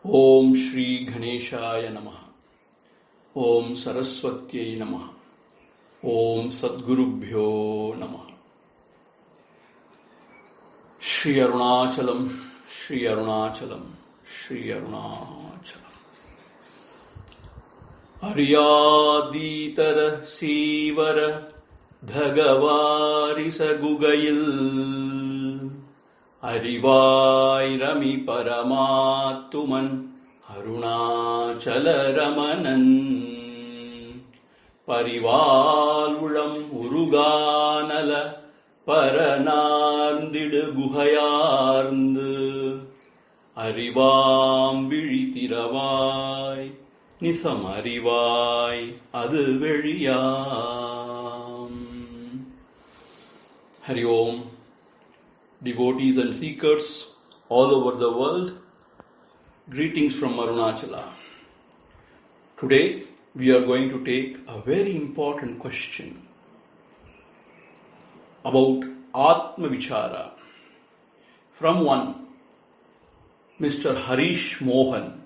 Om Shri Ganeshaya Namaha. Om Saraswatyai Namaha. Om Sadgurubhyo Namaha. Shri Arunachalam, Shri Arunachalam, Shri Arunachalam. Ariyaditara Sivara Dhagavari Sagugayil Arivai Rami Paramatuman Arunachala Ramanan Parivalulam Uruganala Paranarndidu Guhayarndu Arivam Vizhiravai Nisam Arivai Adu Veliyam. Hari Om. Devotees and seekers all over the world, greetings from Arunachala. Today we are going to take a very important question about Atma Vichara from one Mr. Harish Mohan.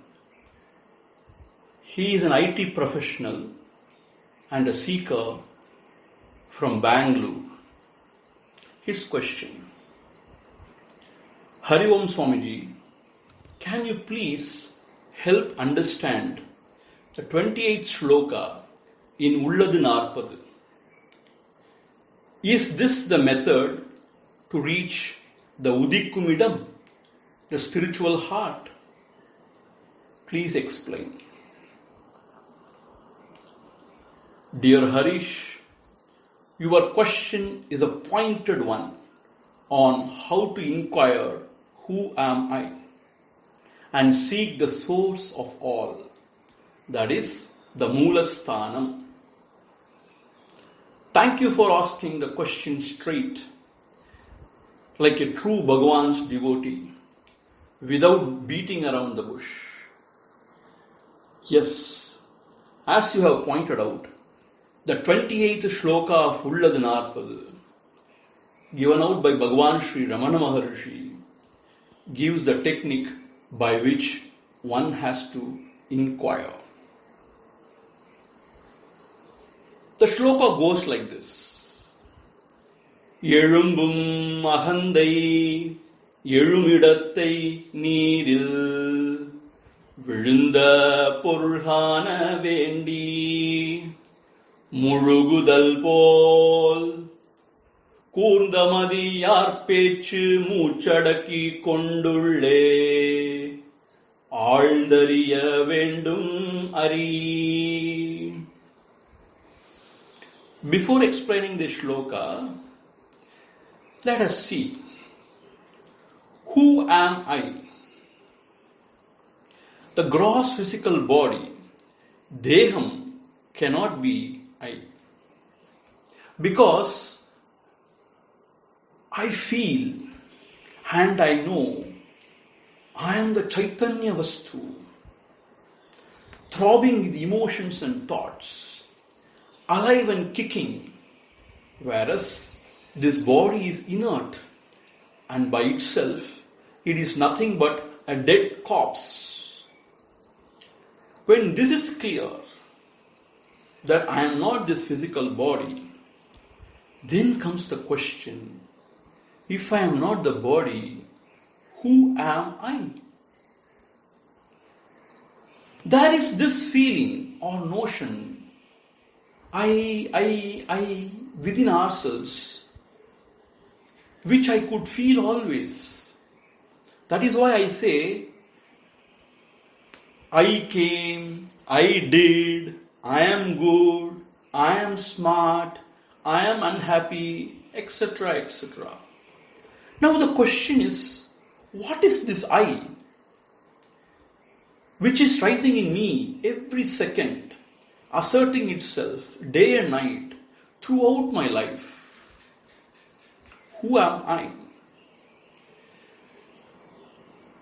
He is an IT professional and a seeker from Bangalore. His question: Hari Om Swamiji, can you please help understand the 28th shloka in Ulladhu Narpadu? Is this the method to reach the Udikumidam, the spiritual heart? Please explain. Dear Harish, your question is a pointed one on how to inquire who am I and seek the source of all, that is the Moolasthānam. Thank you for asking the question straight, like a true Bhagavan's devotee, without beating around the bush. Yes, as you have pointed out, the 28th shloka of Ulladhu Narpadu, given out by Bhagavan Sri Ramana Maharshi, gives the technique by which one has to inquire. The shloka goes like this: Elumbum ahandai elumidattai neeril vilunda porulhana vendi muzhugudal pol கூர்ந்தமதி யார் பேச்சு மூச்சடக்கி கொண்டுள்ளே ஆழ்ந்தறிய வேண்டும் அறி. Before explaining this shloka, let us see, who am I? The gross physical body, deham, cannot be I, because I feel and I know I am the Chaitanya Vastu, throbbing with emotions and thoughts, alive and kicking, whereas this body is inert and by itself it is nothing but a dead corpse. When this is clear, that I am not this physical body, then comes the question, if I am not the body, who am I? There is this feeling or notion I within ourselves, which I could feel always. That is why I say, I came, I did, I am good, I am smart, I am unhappy, etc., etc. Now the question is, what is this I, which is rising in me every second, asserting itself day and night throughout my life? Who am I?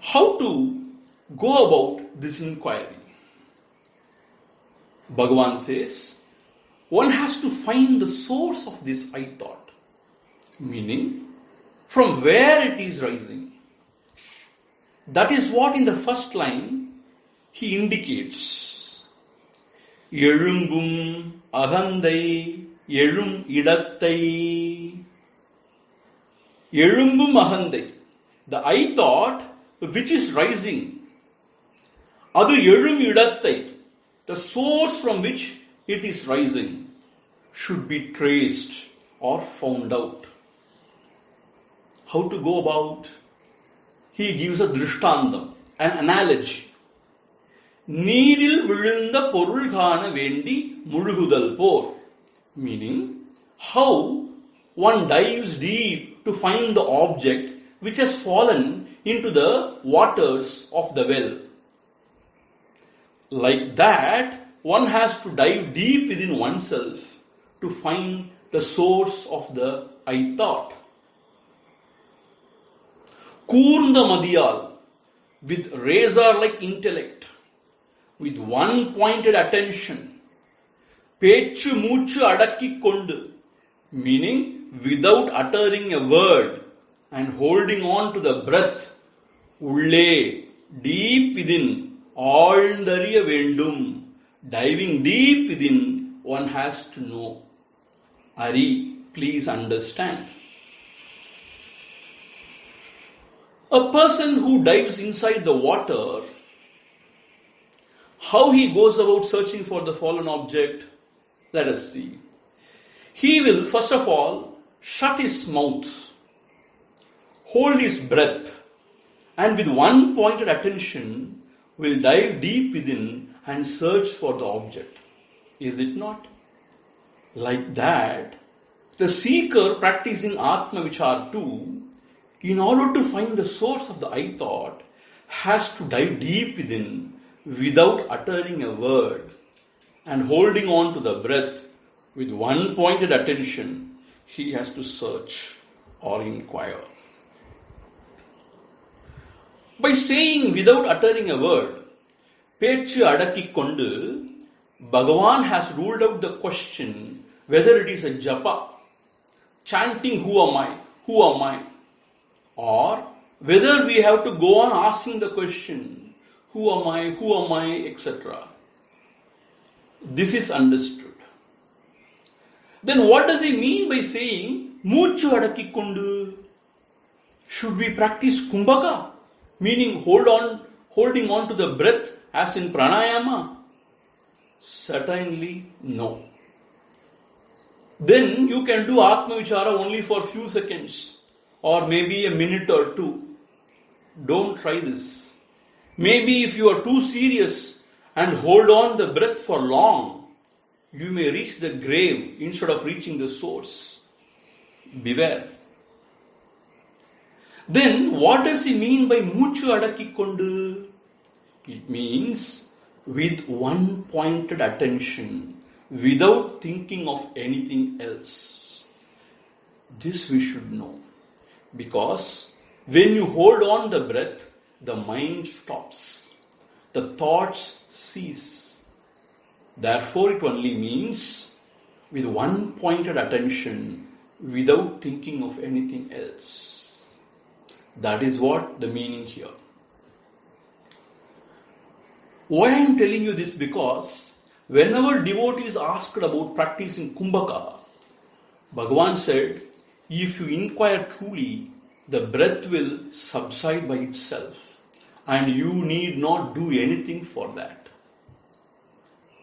How to go about this inquiry? Bhagavan says, one has to find the source of this I thought, meaning from where it is rising. That is what in the first line he indicates எழும்பும் அகந்தை எழும் இடத்தை. எழும்பும் அகந்தை, the I thought which is rising, அது எழும் இடத்தை, the source from which it is rising, should be traced or found out. How to go about? He gives a drishtantam, an analogy. நீரில் விழுந்த பொருள் காண வேண்டி முழுகுதல் போர். Meaning, how one dives deep to find the object which has fallen into the waters of the well. Like that, one has to dive deep within oneself to find the source of the I thought. கூர்ந்த மதியால், with razor-like intellect, with one pointed attention, பேச்சு மூச்சு அடக்கிக் கொண்டு, meaning without uttering a word and holding on to the breath, உள்ளே, deep within, ஆழ்ந்தறிய வேண்டும், diving deep within, one has to know. Ari, please understand. A person who dives inside the water, how he goes about searching for the fallen object, let us see. He will first of all shut his mouth, hold his breath, and with one pointed attention will dive deep within and search for the object. Is it not? Like that, the seeker practicing Atma Vichara too, in order to find the source of the I thought, has to dive deep within without uttering a word and holding on to the breath with one pointed attention. He has to search or inquire. By saying without uttering a word, பேச்சு அடக்கிக் கொண்டு, Bhagavan has ruled out the question whether it is a japa, chanting who am I, or whether we have to go on asking the question, who am I, etc. This is understood. Then what does he mean by saying, மூச்சு அடக்கிக் கொண்டு? Should we practice kumbhaka, meaning holding on to the breath as in pranayama? Certainly no. Then you can do Atma Vichara only for few seconds or maybe a minute or two. Don't try this. Maybe if you are too serious and hold on the breath for long, you may reach the grave instead of reaching the source. Beware. Then what does he mean by மூச்சு அடக்கிக் கொண்டு? It means with one pointed attention, without thinking of anything else. This we should know. Because when you hold on the breath, the mind stops. The thoughts cease. Therefore, it only means with one pointed attention, without thinking of anything else. That is what the meaning here. Why I am telling you this? Because whenever devotees asked about practicing kumbhaka, Bhagavan said, if you inquire truly, the breath will subside by itself and you need not do anything for that.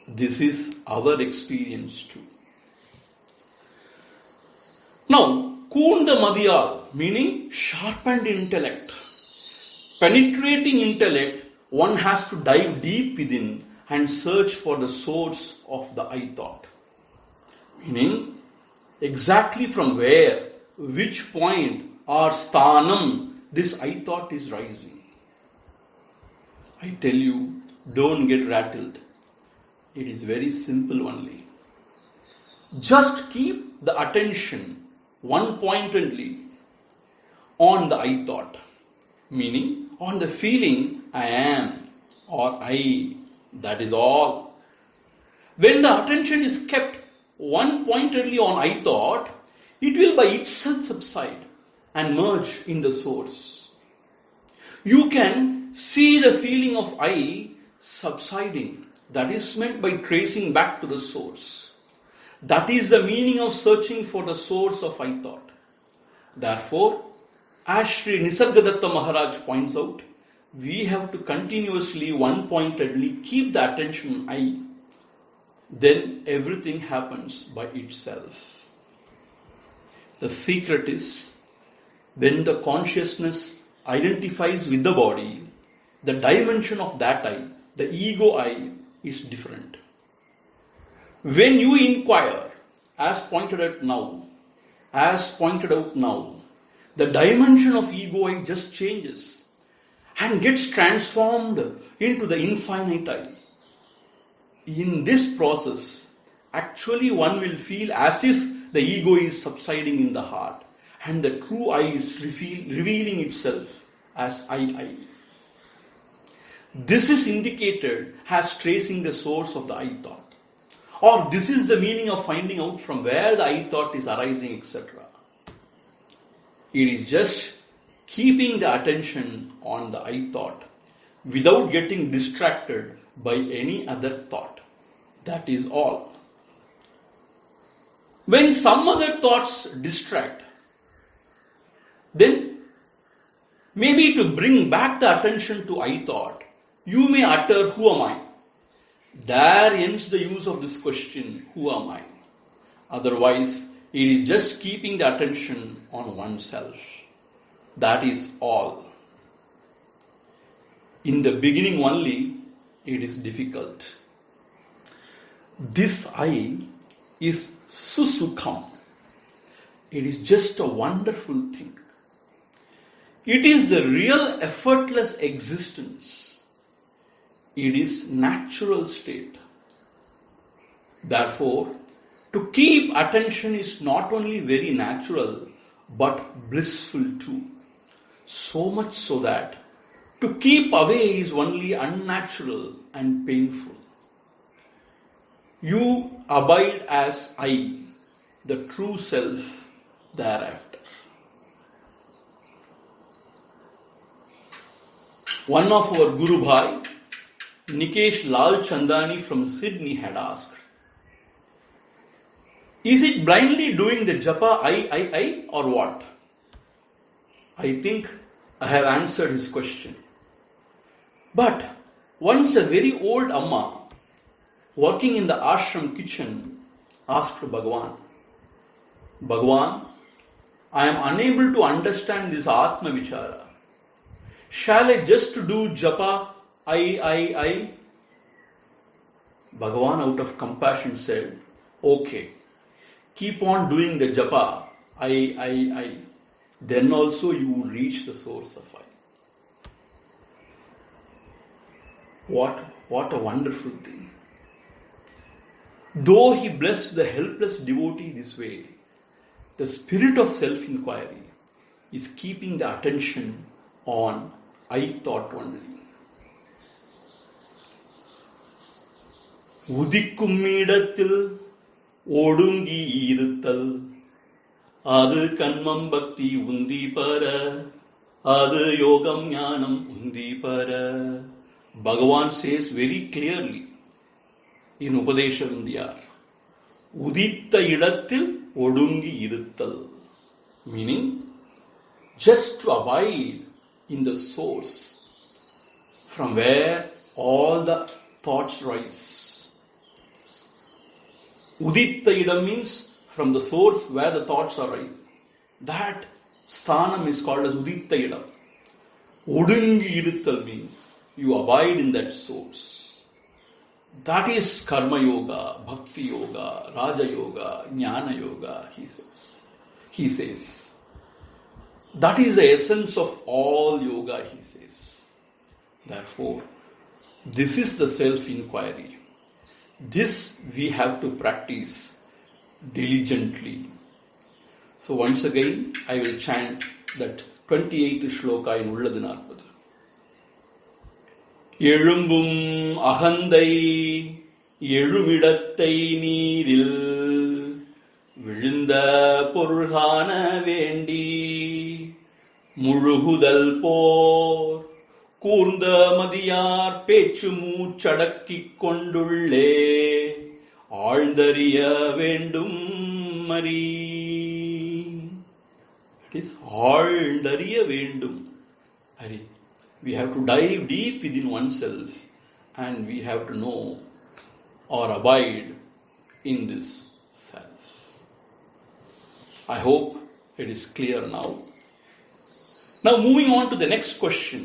This is our experience too. Now, Kunda Madhyal, meaning sharpened intellect, penetrating intellect, one has to dive deep within and search for the source of the I thought. Meaning, exactly from where, which point or sthanam this I thought is rising. I tell you, don't get rattled. It is very simple only. Just keep the attention one pointedly on the I thought, meaning on the feeling I am or I, that is all. When the attention is kept one pointedly on I thought, it will by itself subside and merge in the source. You can see the feeling of I subsiding. That is meant by tracing back to the source. That is the meaning of searching for the source of I thought. Therefore, as Sri Nisargadatta Maharaj points out, we have to continuously, one-pointedly keep the attention on I. Then everything happens by itself. The secret is, when the consciousness identifies with the body, the dimension of that I, the ego I, is different. When you inquire, as pointed out now, the dimension of ego I just changes and gets transformed into the infinite I. In this process, actually one will feel as if the ego is subsiding in the heart and the true I is revealing itself as I. This is indicated as tracing the source of the I thought. Or this is the meaning of finding out from where the I thought is arising, etc. It is just keeping the attention on the I thought without getting distracted by any other thought. That is all. When some other thoughts distract, then maybe to bring back the attention to I thought, you may utter, "Who am I?" There ends the use of this question, "Who am I?" Otherwise, it is just keeping the attention on oneself. That is all. In the beginning only, it is difficult. This I is susukham. It is just a wonderful thing. It is the real effortless existence. It is natural state. Therefore, to keep attention is not only very natural, but blissful too. So much so that to keep away is only unnatural and painful. You abide as I, the true self, thereafter. One of our Guru Bhai, Nikesh Lal Chandani from Sydney, had asked, "Is it blindly doing the japa I or what?" I think I have answered his question. But once a very old Amma, working in the ashram kitchen, asked Bhagavan, "Bhagavan, I am unable to understand this Atma Vichara. Shall I just do japa I?" Bhagavan, out of compassion, said, "Okay, keep on doing the japa I. Then also you will reach the source of I." What a wonderful thing. Though he blessed the helpless devotee this way, the spirit of self-inquiry is keeping the attention on I thought only. உதிக்கும் இடத்தில் ஒடுங்கி இருத்தல், அது கண்மம் பக்தி உந்தி பர, அது யோகம் ஞானம் உந்தி பர. Bhagavan says very clearly in Upadesha Vidya, உதித்த இடத்தில் ஒடுங்கி இருத்தல், meaning just to abide in the source from where all the thoughts rise. Uditta idam means from the source where the thoughts are rising. That sthanam is called as uditta idam. Odungi iruttal means you abide in that source. That is karma yoga, bhakti yoga, raja yoga, jnana yoga, he says. That is the essence of all yoga, he says. Therefore, this is the self-inquiry. This we have to practice diligently. So once again, I will chant that 28th shloka in Ulladhu 40. எழும்பும் அகந்தை எழுமிடத்தை நீரில் விழுந்த பொருள்காண வேண்டி முழுகுதல் போர் கூர்ந்த மதியார் பேச்சு மூச்சடக்கிக் கொண்டுள்ளே ஆழ்ந்தறிய வேண்டும் மரி. It is ஆழ்ந்தறிய வேண்டும் Hari. We have to dive deep within oneself and we have to know or abide in this self. I hope it is clear now. Now moving on to the next question.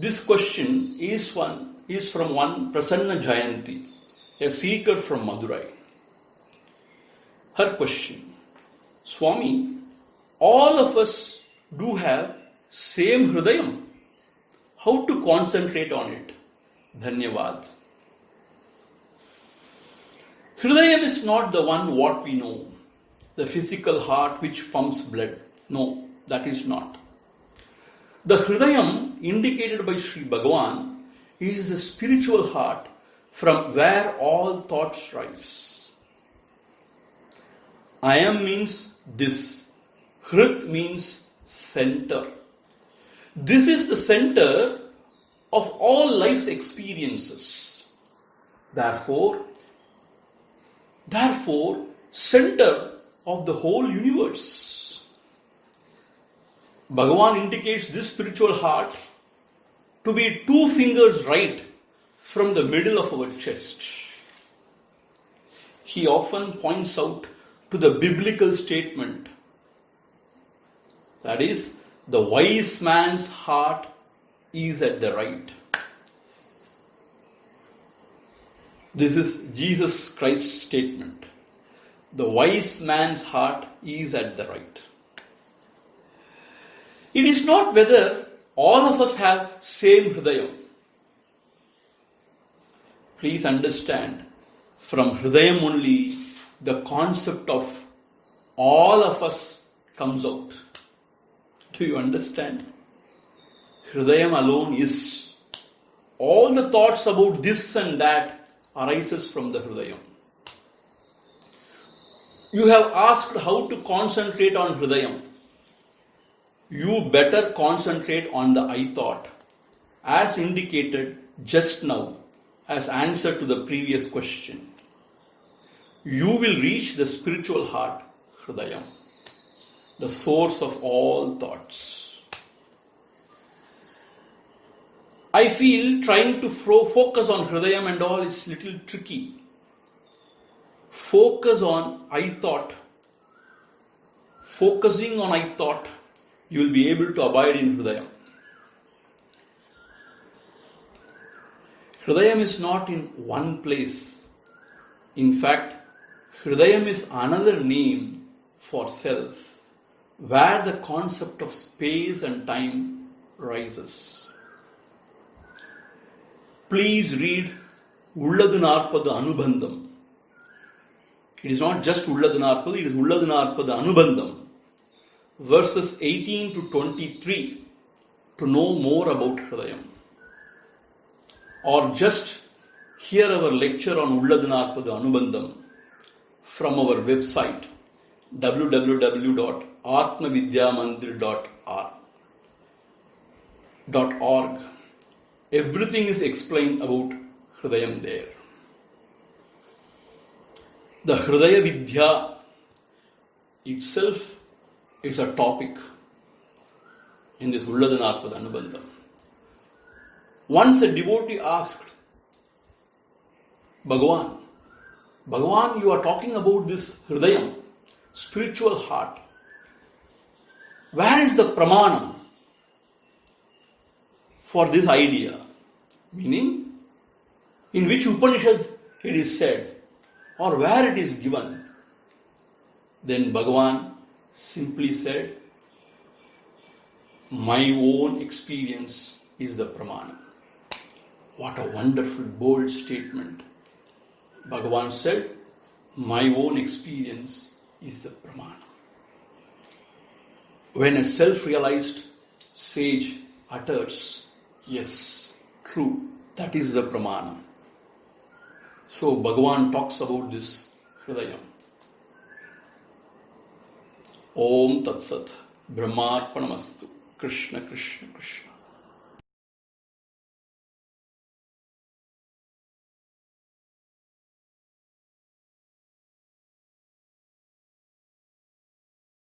This question is from one Prasanna Jayanti, a seeker from Madurai. Her question: Swami, all of us do have same Hrudayam. How to concentrate on it? Dhanyavad. Hrudayam is not the one what we know, the physical heart which pumps blood. No, that is not. The Hrudayam indicated by Sri Bhagavan is the spiritual heart from where all thoughts rise. I am means this. Hrud means center. This is the center of all life's experiences. Therefore, center of the whole universe. Bhagavan indicates this spiritual heart to be 2 fingers right from the middle of our chest. He often points out to the biblical statement, that is, the wise man's heart is at the right. This is Jesus Christ's statement. The wise man's heart is at the right. It is not whether all of us have same Hrudayam. Please understand, from Hrudayam only the concept of all of us comes out. Do you understand? Hrudayam alone is. All the thoughts about this and that arises from the Hrudayam. You have asked how to concentrate on Hrudayam. You better concentrate on the I thought, as indicated just now as answer to the previous question. You will reach the spiritual heart, Hrudayam, the source of all thoughts. I feel trying to focus on Hrudayam and all is little tricky. Focus on I thought. Focusing on I thought, you will be able to abide in Hrudayam. Hrudayam is not in one place. In fact, Hrudayam is another name for self, where the concept of space and time rises. Please read Ulladu Narpadu Anubandham. It is not just Ulladu Narpadu, it is Ulladu Narpadu Anubandham, verses 18 to 23, to know more about Hrudayam. Or just hear our lecture on Ulladu Narpadu Anubandham from our website www.atmavidyamandir.org. Everything is explained about Hrudayam there. The Hrudaya Vidya itself is a topic in this Ulladu Narpadu Anubandham. Once a devotee asked Bhagavan, you are talking about this Hrudayam, spiritual heart. Where is the pramanam for this idea? Meaning, in which Upanishad it is said, or where it is given? Then Bhagavan simply said, my own experience is the pramana. What a wonderful, bold statement. Bhagavan said, my own experience is the pramana. When a self-realized sage utters, yes, true, that is the pramana. So Bhagavan talks about this Hrudayam. Om Tat Sat Brahmarpanamastu. Krishna Krishna Krishna.